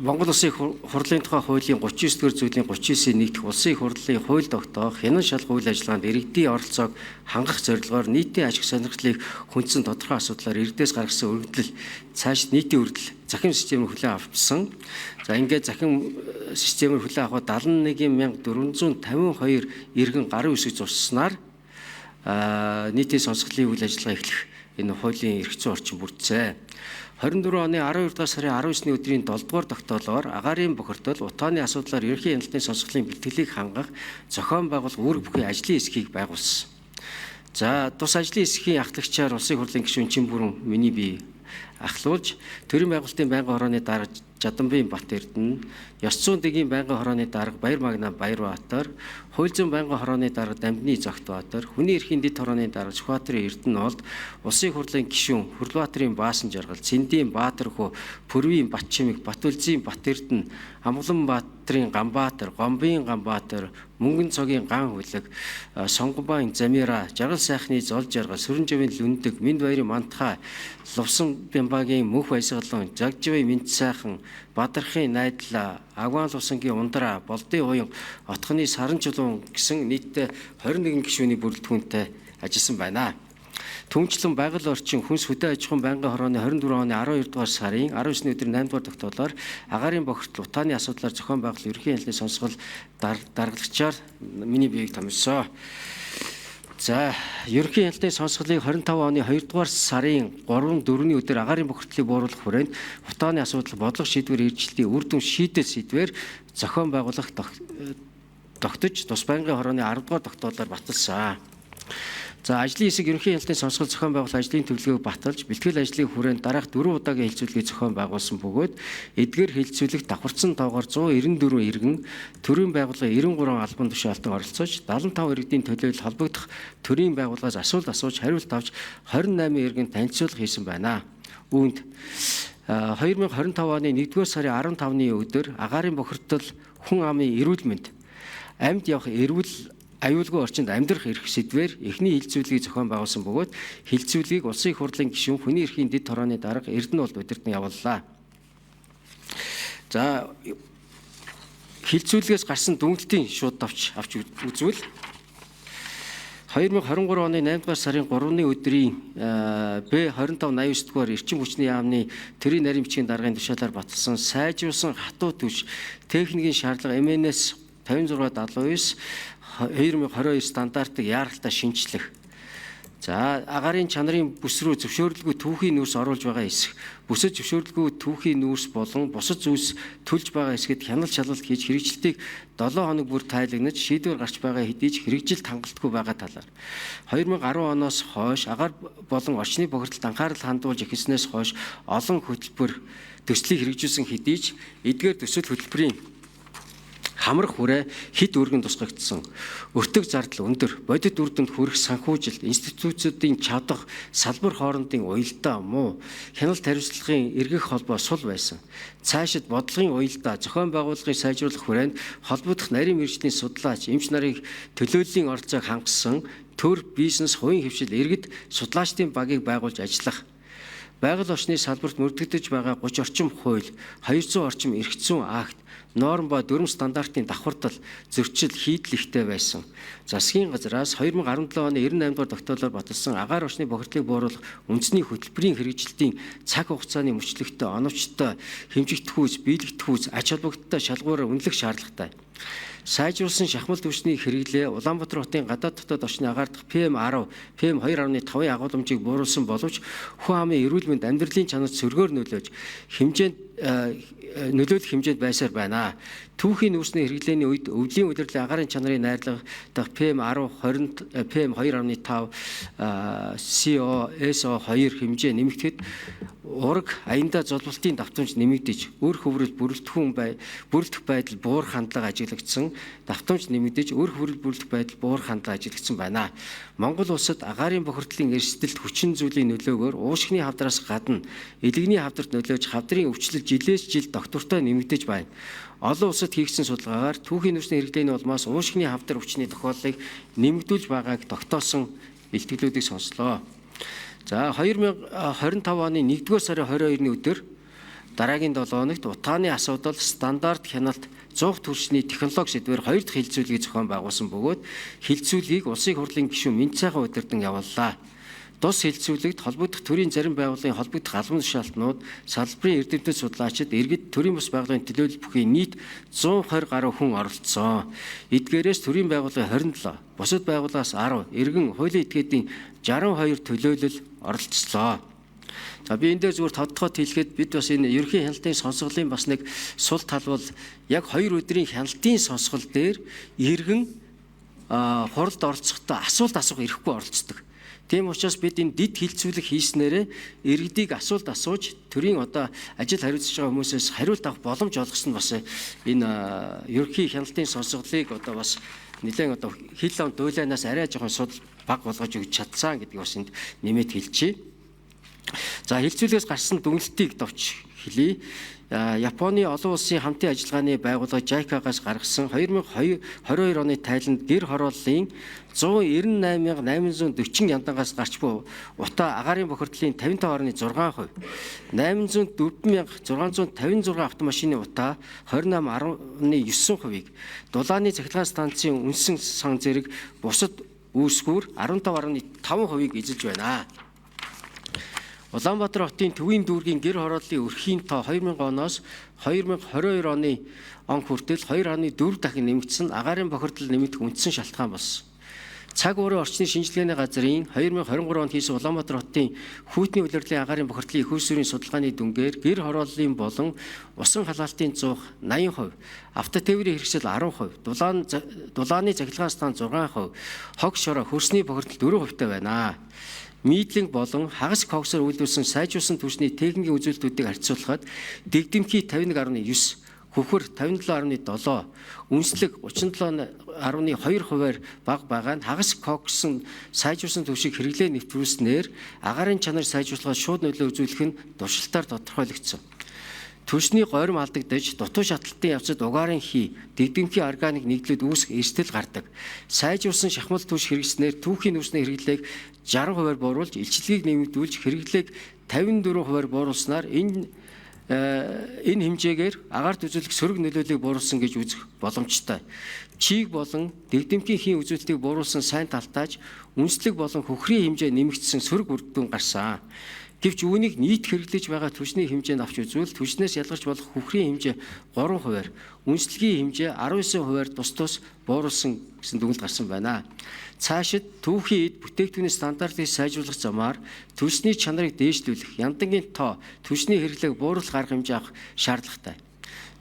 Монгол Улсын хурлын тухай хуулийн 39-р зүйлийн 39-ийн нэгдэх улсын хурлын хууль тогтоох хянан шалгах үйл ажиллагаанд иргэдийн оролцоог хангах зорилгоор нийтийн ашиг сонирхлыг хүндсэн тодорхой асуудлаар иргэдээс гаргасан өргөдөл цааш нийтийн өргөдөл захин системээр хүлээн авсан. За ингээд захин системээр хүлээн авах 71452 иргэн гарын үсэг зурснаар нийтийн сонсголын үйл ажиллагаа эхлэх энэ хуулийн эрх зүйн орчин бүрдсэн. 24 оны 12 дугаар сарын 19-ний өдрийн 7 дугаар тогтоолоор агаарын бохирдол утааны асуудлаар ерөнхий хяналтын сонсголын бэлтгэлийг хангах зохион байгуулах үүрэг бүхий ажлын хэсгийг байгуулсан. За тус ажлын хэсгийн ахлагчаар улсын хурлын гишүүн Чинбүрэн миний бие ахлуулж төрийн байгуулалтын байнгын хорооны дарга Жаданбын Бат Эрдэнэ, Ёс зүйн дэгийн байнгын хорооны дарга Баяр Магна Баярбаатар, хууль зүйн байнгын хорооны дарга Дамбины Зогтбаатар, хүний эрхийн дэд хорооны дарга Чухбаатарын Эрдэнэ олд, улсын хурлын гишүүн Хүрлбаатарын Баасан Жаргал, Цэндийн Баатар хүү, Пүрвийн Батчимэг, Батүлзийн Бат Эрдэнэ, Амгаланбаатарын Ганбаатар, Гомбын Ганбаатар, Мөнгөн цогийн Ган Хүлэг, Сонгомбайн Замира, Жаргал сайхны Зол Жаргал, Сүрэнжавын Лүндэг, Минд баярын Мантхай, Лувсан Бямбагийн Мөнх Баясгалан, Жагживын Минт сайхан, Бадархын Найдлаа, Агван Лувсангийн Ундраа, Болдын Уян, Отхны Саран Чулуун гэсэн нийтдээ 21 гишүүний бүрэлдэхүүнтэй ажилласан байна. Түүнчлэн байгаль орчин хүнс хөдөө аж ахуйн байнгын хорооны 24 оны 12 дугаар сарын 19-ний өдрийн 8 дугаар тогтоолоор агаарын бохирдол утааны асуудлаар зохион байгуулалт ерөнхий хяналтын сонсгол даргалагчаар миний биеийг томилсон. За ерөнхий хяналтын сонсголыг 25 оны 2 дугаар сарын 3-4-ний өдөр агаарын бохирдлыг бууруулах хүрээнд утааны асуудал бодлого шийдвэр эржилтийн үр дүн шийдэл сэдвээр зохион байгуулах тогтож тус байнгын хорооны 10 дугаар тогтоолоор баталсан. За ажлын хэсэг ерөнхий хяналтын сонсгол зохион байгуулах ажлын төлөвлөгөөг баталж бэлтгэл ажлын хүрээнд дараах 4 удаагийн хилцүүлгийг зохион байгуулсан бөгөөд эдгээр хилцүүлэгт давхарсан тоогоор 194 иргэн төрийн байгууллагын 93 албан тушаалтан оролцож 75 иргэдийн төлөөлөл холбогдох төрийн байгууллагаас асуулт асууж хариулт авч 28 иргэн танилцуулга хийсэн байна. Үүнд 2025 оны 1-р сарын 15-ны өдөр агаарын бохирдол хүн амын эрүүл мэнд амьд явах аюулгүй орчинд амьдрах эрх сэдвээр эхний хилцүүлгийг зохион байгуулсан бөгөөд хилцүүлгийг улсын хурлын гишүүн хүний эрхийн дэд хорооны дарга Эрдэнэ олд удирдан явууллаа. За хилцүүлгээс гарсан дүнэлтийн шууд авч үзвэл 2023 оны 8 дугаар сарын 3-ны өдрийн Б2589 дугаар эрчим хүчний яамны төрийн нарийн бичгийн даргын тушаалаар баталсан сайжруулсан хатуу түвш техникийн шаардлага МНС 5679 2022 стандартыг яаралтай шинжлэх. За агаарын чанарын бүс рүү зөвшөөрлгүй түүхийн нүүрс оруулж байгаа хэсэг, бүсэд зөвшөөрлгүй түүхийн нүүрс болон бусад зүйлс төлж байгаа хэсгэд хяналт шалгалт хийж хэрэгжилтийг 7 хоног бүр тайлагнаж шийдвэр гарч байгаа хэдий ч хэрэгжилт хангалтгүй байгаа талаар 2010 оноос хойш агаар болон орчны бохирдолд анхаарал хандуулж эхэлснээс хойш олон хөтөлбөр төслийг хэрэгжүүлсэн хэдий ч эдгээр төсөл хөтөлбөрийн хамрах хүрээ хэд өргөн тусгагдсан. Өртөг зардал өндөр, бодит үр дүнд хүрэх санхүүжилт, институцуудын чадах, салбар хоорондын уялдаа муу, хяналт хариуцлагын эргэх холбоо сул байсан. Цаашид бодлогын уялдаа, зохион байгуулалтын сайжруулах хүрээнд холбогдох нарийн мэргэжлийн судлаач, эмч нарыг төлөөллийн оролцоог хангасан төр, бизнес, хувийн хвшил, иргэд судлаачдын багийг байгуулж ажиллах. Байгаль орчны салбарт мөрдөгдөж байгаа 30 орчим хууль, 200 орчим эрх зүйн акт, норм ба дүрм стандартын давхардал, зөрчил, хийдэл ихтэй байсан. Засгийн газраас 2017 оны 98 дугаар тогтоолоор баталсан агаар орчны бохирдлыг бууруулах үндэсний хөтөлбөрийн хэрэгжилтийн цаг хугацааны мөчлөгтэй, оновчтой, хэмжигдэхүйц, биелэгдэхүйц, ач холбогдолтой шалгуураар үнэлэх шаардлагатай. Сайжруулсан шахмал түвшний хэрэглээ Улаанбаатар хотын гадаад дотоод орчны агаар дахь PM10, PM2.5-ын агуулмжийг бууруулсан боловч хүн амын эрүүл мэнд амьдралын чанарт сөргөөр нөлөөлж нөлөөлөх хэмжээнд байсаар байна. Түүхийн нүүрсний хэрэглээний үед өвлийн удирдлын агаарын чанарын найрлага дахь PM10, 20, PM2.5, CO, SO2 хэмжээ нэмэгдэхэд ураг аяндаа золболтын давтамж нэмэгдэж, өр хөврөл бүрэлдэх байдал буур хандлага ажиглагдсан, давтамж нэмэгдэж, өр хөврөл бүрэлдэх байдал буур хандлага ажиглагдсан байна. Монгол улсад агаарын бохирдлын эрсдэлд хүчин зүйлийн нөлөөгөөр уушгины хавдраас гадна элэгний хавдарт нөлөөж хавдрын өвчлөл жилээс жил доктортой нэмэгдэж байна. Олон улсад хийгдсэн судалгаагаар түүхийн нүүрсний хэрэглээний улмаас уушгины хавдар өвчний тохиолдлыг нэмэгдүүлж байгааг тогтоосон бэлтгэлүүдийг сонслоо. За 2025 оны 1-р сарын 22-ны өдөр дараагийн 7 хоногт утааны асуудал стандарт хяналт 100 түвшний технологи сэдвээр 2 дахь хилцүүлгийг зохион байгуулсан бөгөөд хилцүүлгийг улсын хурлын гишүүн Минцайхан удирдан явууллаа. Тус хилцүүлэгт холбогдох төрийн зарим байгууллагын холбогдох албан тушаалтнууд, салбарын эрдэмтэд судлаачид, иргэд төрийн бус байгууллагын төлөөлөл бүхий нийт 120 гаруй хүн оролцсон. Эдгээрээс төрийн байгууллагын 27, бусад байгууллагаас 10, иргэн хуулийн этгээдийн 62 төлөөлөл оролцлоо. За би энэ дээр зүгээр тодтогоо хэлэхэд бид бас энэ ерөнхий хяналтын сонсголын бас нэг сул тал бол яг 2 өдрийн хяналтын сонсгол дээр иргэн хуралд оролцохдоо асуулт асуух эрэхгүй оролцдог. Тийм учраас бид энэ дид хилцүүлэг хийснээрээ иргэдийг асуулт асууж төрийн одоо ажил хариуцж байгаа хүмүүсээс хариулт авах боломж олгосон нь бас энэ ерөнхий хяналтын сонсголыг одоо бас нэлээд одоо хил лам дуйлаанаас арай жоохон судал баг болгож өгч чадсан гэдгийг бас энд нэмээд хэлчихье. За хилцүүлгээс гарсан дүгнэлтийг товч хэлье. Японы олон улсын хамтын ажиллагааны байгууллага JICA-гаас гаргасан 2022 оны тайланд гэр хорооллын 198,840 яндангаас гарч буй утаа агаарын бохирдлын 55.6%, 804,656 автомашины утаа 28.9%-ийг, дулааны цахилгаан станцын үнсэн сан зэрэг бусад үүсгүүр 15.5%-ийг эзэлж байна. Улаанбаатар хотын төвийн дүүргийн гэр хорооллын өрхийн тоо 2000 оноос 2022 оны он хүртэл 2.4 дахин нэмэгдсэн агаарын бохирдол нэмэгдэх үндсэн шалтгаан болсон. Цаг уурын орчны шинжилгээний газрын 2023 онд хийсэн Улаанбаатар хотын хүйтний улирлын агаарын бохирдлын их усүрийн судалгааны дүнгээр гэр хорооллын болон усан халаалтын зуух 80%, автотээврийн хэрэгсэл 10%, дулааны цахилгаан стан 6%, хог шороо хөрсний бохирдол 4% байна. Мийдлинг болон хагас когсоор үйлдвэрсэн сайжруулсан түвшний техникийн үзүүлэлтүүдийг харьцуулахад дэгдэмхий 51.9, хөхөр 57.7, үнслэг 37.2%-аар бага байгаа нь хагас когсон сайжруулсан түвшийг хэрэглээ нэвтрүүлснээр агаарын чанар сайжруулахад шууд нөлөө үзүүлэх нь туршилтаар тодорхойлогдсон. Түвшний горим алдагдаж, дутуу шатлалтын явцад угаарын хий, дэгдэмхий органик нэгдлүүд үүсэх эрсдэл гардаг. Сайжруулсан шахмал түвш хэрэглэснээр түүхийн нүсний хэрэглээг 60%-аар бууруулж, илчилгээг нэмэгдүүлж, хэрэглээг 54%-аар бууруулснаар энэ хэмжээгээр агаарт үзүүлэх сөрөг нөлөөллийг бууруулсан гэж үзэх боломжтой. Чийг болон дэгдэмхийн хийн үзүүлэлтийг бууруулсан сайн талтайж, үнслэг болон хөхрийн хэмжээ нэмэгдсэн сөрөг үр дүн гарсан. Гэвч үүнийг нийт хэрэглэж байгаа түвшний хэмжээнд авч үзвэл түвшнээс ялгарч болох хөхрийн хэмжээ 3%-аар, үнслэгийн хэмжээ 19%-аар тус бууруулсан гэсэн дүгнэлт гарсан байна. Цаашид түүхийн эд бүтээгдэхүүний стандартыг сайжруулах замаар түвшний чанарыг дээшлүүлэх, яндангийн тоо, түвшний хэрэглээг бууруулах арга хэмжээ авах шаардлагатай.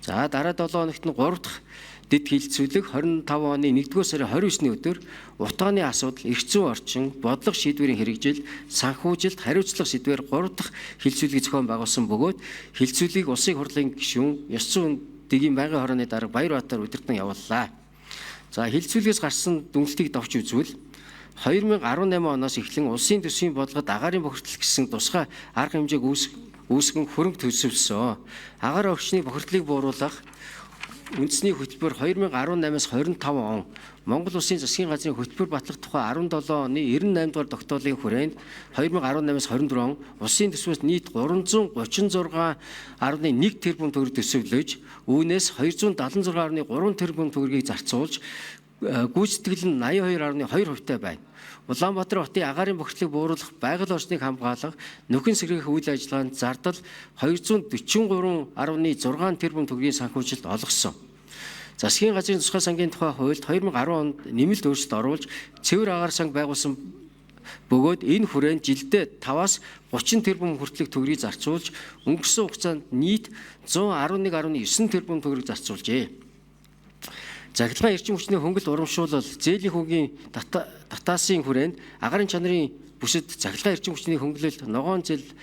За дараа 7 хоногт нь 3 дахь дэд хилцүүлэг 25 оны 1-р сарын 29-ний өдөр утааны асуудал, эрх зүйн орчин, бодлого шийдвэрийн хэрэгжил, санхүүжилт, хариуцлага сэдвээр 3 дахь хилцүүлгийг зохион байгуулсан бөгөөд хилцүүлгийг улсын хурлын гишүүн Ёс зүйн дэгийн байнгын хорооны дарга Баярбаатар удирдан явууллаа. За хилцүүлгээс гарсан дүгнэлтийг давж үзвэл 2018 оноос эхлэн улсын төсвийн бодлогод агаарын бохирдол гэсэн тусгай арга хэмжээг үүсгэн хөрөнгө төлөвлөсөн. Агаар орчны бохирдлыг бууруулах үндэсний хөтөлбөр 2018-аас 25 он Монгол Улсын засгийн газрын хөтөлбөр батлах тухай 17 оны 98 дугаар тогтоолын хүрээнд 2018-аас 24 он улсын төсвөөс нийт 336.1 тэрбум төгрөг төсөвлөж, үүнээс 276.3 тэрбум төгрөгийг зарцуулж, гүйцэтгэл нь 82.2%-тай байна. Улаанбаатар хотын агаарын бохирдлыг бууруулах, байгаль орчныг хамгаалах, нөхөн сэргээх үйл ажиллагаанд зардал 243.6 тэрбум төгрөгийн санхүүжилт олгосон. Засгийн газрын тусгай сангийн тухай хуульд 2010 онд нэмэлт өөрчлөлт оруулж, цэвэр агаар санг байгуулсан бөгөөд энэ хүрээнд жилдээ 5-аас 30 тэрбум хүртэлх төгрөгийг зарцуулж, өнгөрсөн хугацаанд нийт 111.9 тэрбум төгрөг зарцуулжээ. Захилгаан эрчим хүчний хөнгөлөлт урамшуулал, зээлийн хүүгийн татаасын хүрээнд агаарын чанарын бүсэд захилгаан эрчим хүчний хөнгөлөлт ногоон зээл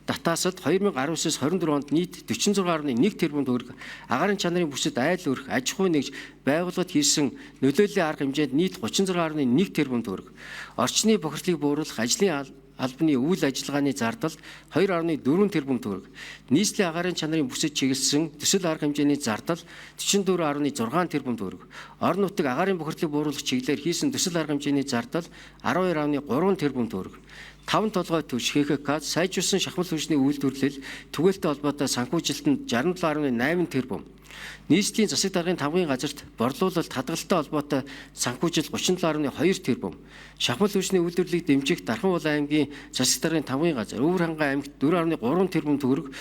татаасад 2019-с 24 онд нийт 46.1 тэрбум төгрөг, агаарын чанарын бүсэд айл өрх, аж ахуй нэгж байгууллагад хийсэн нөлөөллийн арга хэмжээнд нийт 36.1 тэрбум төгрөг, орчны бохирдлыг бууруулах ажлын албаны үйл ажиллагааны зардал 2.4 тэрбум төгрөг, нийслэлийн агаарын чанарын бүсэд чиглэсэн төсөл арга хэмжээний зардал 44.6 тэрбум төгрөг, орон нутаг агаарын бохирдлыг бууруулах чиглэлээр хийсэн төсөл арга хэмжээний зардал 12.3 тэрбум төгрөг, 5 толгой түвш ХКК сайжруулсан шахмал хөгжлийн үйлдвэрлэл түгээлтэй холбоотой санхүүжилтэнд 67.8 тэрбум. Нийслэлийн засаг даргын тамгын газарт борлуулалт хадгалалттай холбоотой санхүүжил 37.2 тэрбум. Шахмал хөгжлийн үйлдвэрлэлийг дэмжих Дархан улаан аймгийн засаг даргын тамгын газар Өвөр хангай аймагт 4.3 тэрбум төгрөг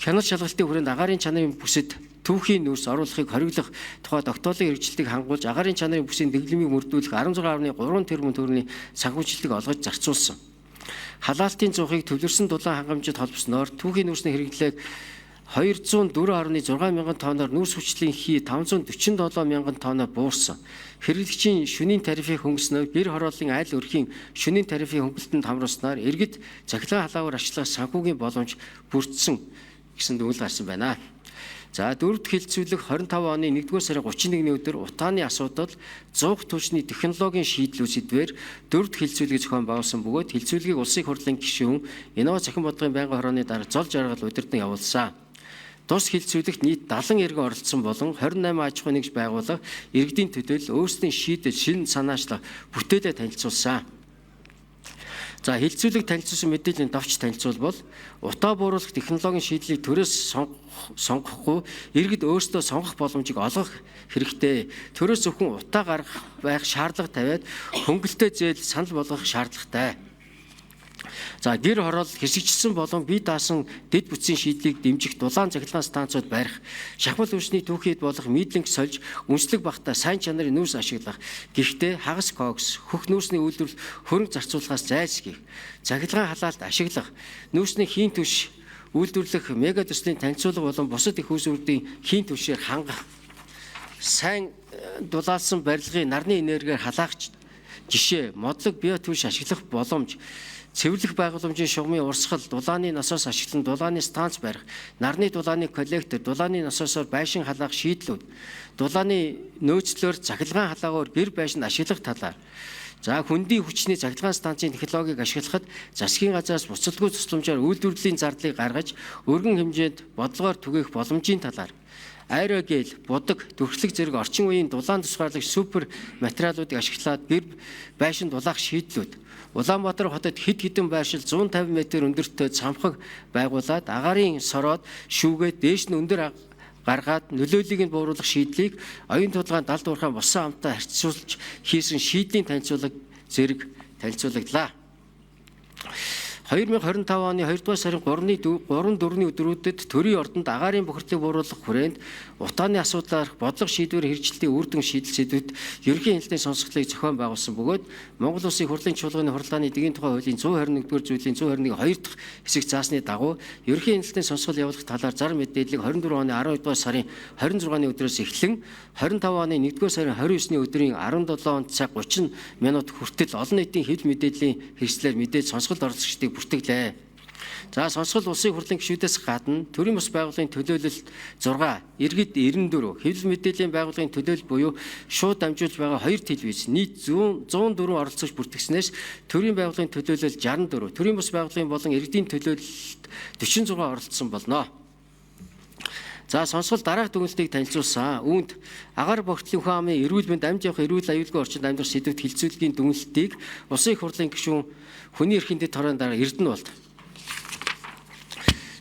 хяналт шалгалтын хүрээнд агаарын чанарын бүсэд түүхийн нүүрс оруулахыг хориглох тухай тогтоолын хэрэгжилтийг хангуулж агаарын чанарын бүсийн дэглэмийг мөрдүүлэх 16.3 тэрбум төгрөгийн санхүүжилтийг олгож зарцуулсан. Халаалтын зуухыг төвлөрсөн дулаан хангамжид холбосноор түүхийн нүүрсний хэрэглээг 204.6 мянган тонноор нүүрс хүчлийн хий 547 мянган тонноор буурсан. Хэрэглэгчийн шөнийн тарифыг хөнгөснөөр гэр хорооллын айл өрхийн шөнийн тарифын хөнгөлөлтөнд хамруулснаар иргэд цахилгаан халаагаар ашиглах санхүүгийн боломж бүрдсэн гэсэн дүгнэлт гарсан байна. За дөрөвд хилцүүлэг 25 оны 1-р сарын 31-ний өдөр утааны асуудал зуух түвшний технологийн шийдлүүд сэдвээр дөрөвд хилцүүлгийг зохион байгуулсан бөгөөд хилцүүлгийг улсын их хурлын гишүүн Инновац зохион бодлогын байнгын хорооны дараа зол жаргал удирдан явуулсан. Тус хилцүүлэгт нийт 70 иргэн оролцсон болон 28 аж ахуйн нэгж байгууллага иргэдийн төдийл өөрсдийн шийдэл шин санаачлах бүтээлээ танилцуулсан. За хилцүүлэг танилцуулсан мэдээллийн давч танилцуулбал утаа бууруулах технологийн шийдлийг төрөөс сонгохгүй иргэд өөрсдөө сонгох боломжийг олгох хэрэгтэй. Төрөөс зөвхөн утаа гаргах байх шаардлага тавиад хөнгөлөлтөө зээл санал болгох шаардлагатай. За гэр хороол хэсэгчсэн болон бие даасан дэд бүтцийн шийдлийг дэмжих дулаан цахилгаан станцууд барих, шахмал хөгжлийн түүхийд болох мидлинг сольж үнслэг багтаа сайн чанарын нүүрс ашиглах. Гэхдээ хагас кокс, хөх нүүрсний үйлдвэрлэл хөрөнгө зарцуулахаас зайлсхийх, цахилгаан халаалт ашиглах, нүүрсний хийн түвш үйлдвэрлэх мега төслийн танилцуулга болон бусад их үйлдвэрлэлийн хийн түвшээр хангах, сайн дулаалсан барилгын нарны энергиээр халаах жишээ, модлог био түвш ашиглах боломж, цэвэрлэх байгууламжийн шугамын урсгал, дулааны насоос ашиглан дулааны станц барих, нарны дулааны коллектор, дулааны насоосоор байшин халаах шийдлүүд, дулааны нөөцлөөр цахилгаан халаагаар гэр байшин ашиглах талаар. За хөндийн хүчний цахилгаан станцын технологиг ашиглахад засгийн газраас буцалтгүй тусламжаар үйлдвэрлэлийн зардлыг гаргаж өргөн хэмжээнд бодлогоор түгээх боломжийн талаар. Аэрогел, будаг, төрхлөг зэрэг орчин үеийн дулаан тусгаарлагч супер материалуудыг ашиглаад гэр байшин дулаах шийдлүүд. Улаанбаатар хотод хэд хэдэн байршил 150 м өндөртөө цамхаг байгуулад агаарын сороод шүүгээд дээш нь өндөр гаргаад нөлөөллийг нь бууруулах шийдлийг оюун тулгаан далд уурхайн босон амттай харьцуулж хийсэн шийдлийн танилцуулга зэрэг танилцуулагдлаа. 2025 оны 2-р сарын 3-4-ний өдрүүдэд төрийн ордонд агаарын бохирдлыг бууруулах хүрээнд утааны асуудлаар бодлого шийдвэр хэрэгжилтийн үр дүн шийдэл сэдвүүд ерөнхий хэлтийн сонсголтыг зохион байгуулсан бөгөөд Монгол Улсын хурлын чуулганы хурлааны дэгийн тухай хуулийн 121-р зүйлийн 121-ийн 2 дахь хэсэг заасны дагуу ерөнхий хэлтийн сонсгол явуулах талаар зар мэдээллийг 24 оны 12-р сарын 26-ны өдрөөс эхлэн 25 оны 1-р сарын 29-ний өдрийн 17 цаг 30 минут хүртэл олон нийтийн хэвлэл мэдээллийн хэрэгслээр мэдээж сонсголт оролцогчдыг бүртгэлээ. За сонсгол улсын хурлын гишүүдээс гадна төрийн бас байгууллагын төлөөлөлт 6, иргэд 94, хэвлэл мэдээллийн байгууллагын төлөөлөл буюу шууд дамжуулж байгаа 2 телевиз нийт 104 оролцогч бүртгэснээс төрийн байгууллагын төлөөлөл 64, төрийн бас байгууллагын болон иргэдийн төлөөлөлт 46 оролцсон болно. За сонсгол дараах дүгнэлтийг танилцуулсан. Үүнд агаар бохирдлын хүн амын эрүүл мэнд амьд явах эрүүл аюулгүй орчинд амьдрах сэдвүүд хилцүүлгийн дүгнэлтийг улсын их хурлын гишүүн хүний эрхийн дэд хорооны дараа Эрдэнэ болд.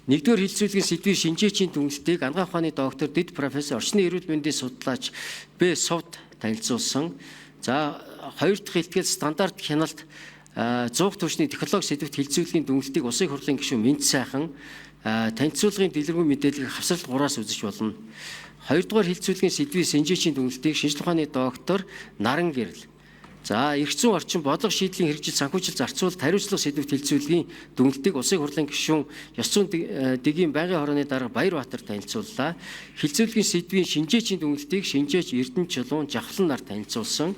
1-р хилцүүлгийн сэдвийн шинжээчийн дүгнэлтийг Ангаах ухааны доктор дэд профессор орчны эрүүл мэндийн судлаач Б. Совд танилцуулсан. За 2 дахь хэлтгэл стандарт хяналт зуух түвшний технологи сэдвт хилцүүлгийн дүгнэлтийг улсын их хурлын гишүүн Минт сайхан танилцуулгын дэлгэрэнгүй мэдээллийг хавсарт 3-аас үзэж болно. 2-р хилцүүлгийн сэдвийн шинжээчийн дүгнэлтийг шинжлэх ухааны доктор Наран Гэрэл. За эрх зүйн орчин бодлого шийдлийн хэрэгжил санхүүжил зарцуулалт хариуцлага сэдвт хилцүүлгийн дүгнэлтийг улсын хурлын гишүүн Ёс зүйн дэгийн байнгын хорооны дарга Баярбаатар танилцууллаа. Хилцүүлгийн сэдвийн шинжээчийн дүгнэлтийг шинжээч Эрдэнэ Чулуун Жавхлан нар танилцуулсан.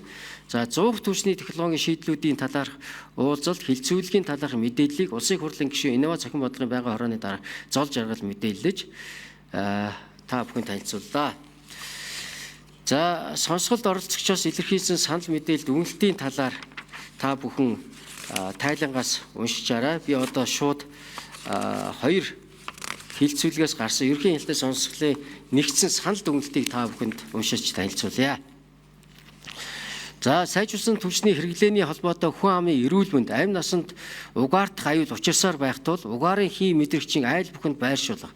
За зуух түвшний технологийн шийдлүүдийн талаарх уулзалт хилцүүлгийн талаарх мэдээллийг улсын их хурлын гишүүн Инновац зохион бодлогын байнгын хорооны дараа зол жаргал мэдээлж та бүхэн танилцууллаа. За сонсголд оролцогчоос илэрхийлсэн санал мэдээлэл дүгнэлтийн талаар та бүхэн тайлангаас уншичаарай. Би одоо шууд 2 хилцүүлгээс гарсан ерөнхий хэлтийн сонсголын нэгдсэн санал дүгнэлтийг та бүхэнд уншиж танилцуулъя. За сайжруулсан түвшний хэрэглээний холбоотой хүн амын эрүүл мэнд амь насанд угаартах аюул учирсаар байх тул угаарын хий мэдрэгчийн айл бүхэнд байршуулах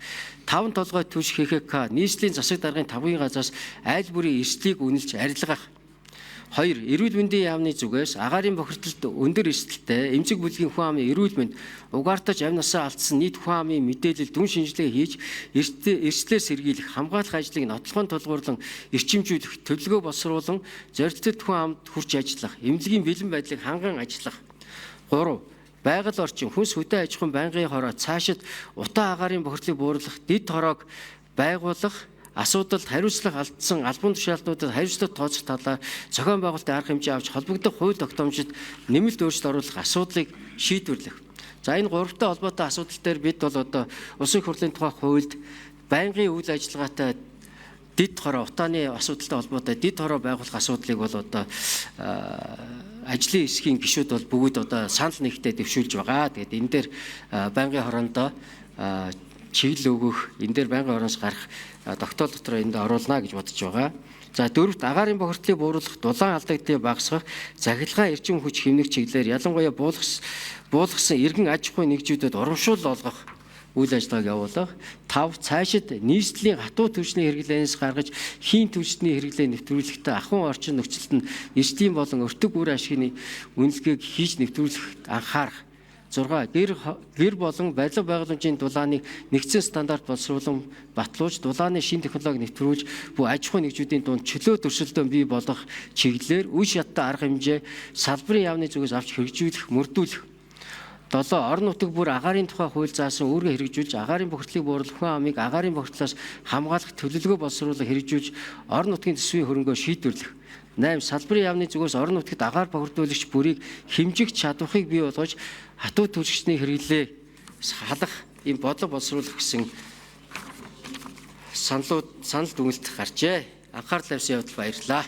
5 толгой түвш ХХК нийслэлийн засаг даргын тавгийн газраас айл бүрийн эрсдлийг үнэлж арилгах. 2. Эрүүл мэндийн яамны зүгээс агаарын бохирдолд өндөр эрсдэлтэй эмзэг бүлгийн хүн амын эрүүл мэнд угаартаж амь насаа алдсан нийт хүн амын мэдээлэл дүн шинжилгээ хийж эрсдлээ сэргийлэх хамгаалах ажлыг нотлохын тулгуурлан эрчимжүүлэх төлөвлөгөө боловсруулан зорилттой хүн амд хүрч ажиллах эмнэлгийн бэлэн байдлыг ханган ажиллах. 3. Байгаль орчин хүнс хөдөө аж ахуйн байнгын хороо цаашид утаа агаарын бохирдлыг бууруулах дэд хороог байгуулах асуудалд хариуцлага алдсан албан тушаалтнуудад хариуцлага тооцох талаар зохион байгуулалтын арга хэмжээ авч холбогдох хууль тогтоомжид нэмэлт өөрчлөлт оруулах асуудлыг шийдвэрлэх. За энэ гуравтай холбоотой асуудал дээр бид бол одоо улсын хурлын тухай хуульд байнгын үйл ажиллагаатай дэд хороо утааны асуудалтай холбоотой дэд хороо байгуулах асуудлыг бол одоо ажлын хэсгийн гишүүд бол бүгд одоо санал нэгтээ дэвшүүлж байгаа. Тэгээд энэ дээр байнгын хороондоо чиглэл өгөх, энэ дээр байнгын хороноос гарах тогтоол дотор энд оруулна гэж бодож байгаа. За 4-т агаарын бохирдлыг бууруулах, дулаан алдагдлыг багасгах, захиралгаа эрчим хүч хэмнэх чиглэлээр ялангуяа буулгасан эргэн аж ахуйн нэгжүүдэд урамшуул олгох үйл ажиллагааг явуулах. 5. Цаашид нийслэлийн хатуу түвшний хэрэглээнээс гаргаж хийн түвшний хэрэглээ нэвтрүүлэхдээ ахуйн орчин нөхцөлд нь эрсдлийн болон өртөг үр ашигны үнэлгээг хийж нэвтрүүлэх анхаарах. 6. Гэр болон барилга байгууламжийн дулааныг нэгдсэн стандарт боловсруулан батлуулж, дулааны шин технологи нэвтрүүлж, бүх аж ахуйн нэгжүүдийн дунд чөлөө төрсөлдөөн бий болгох чиглэлээр үе шаттай арга хэмжээ салбарын яамны зүгээс авч хэрэгжүүлэх, мөрдүүлэх. 7. Орон нутаг бүр агаарын тухай хууль заасан үүргээ хэрэгжүүлж, агаарын бохирдлыг бууруулах хүн амыг агаарын бохирдлоос хамгаалах төлөвлөгөө боловсруулах хэрэгжүүлж, орон нутгийн төсвийн хөрөнгөө шийдвэрлэх. 8. Салбарын яамны зүгээс орон нутагт агаар бохирдуулагч бүрийг хэмжих чадварыг бий болгож хатуу түлхэгчний хэрэглээ халах ийм бодлого боловсруулах гэсэн санал дүгнэлт гарчээ. Анхаарал тавьсан явдал баярлалаа.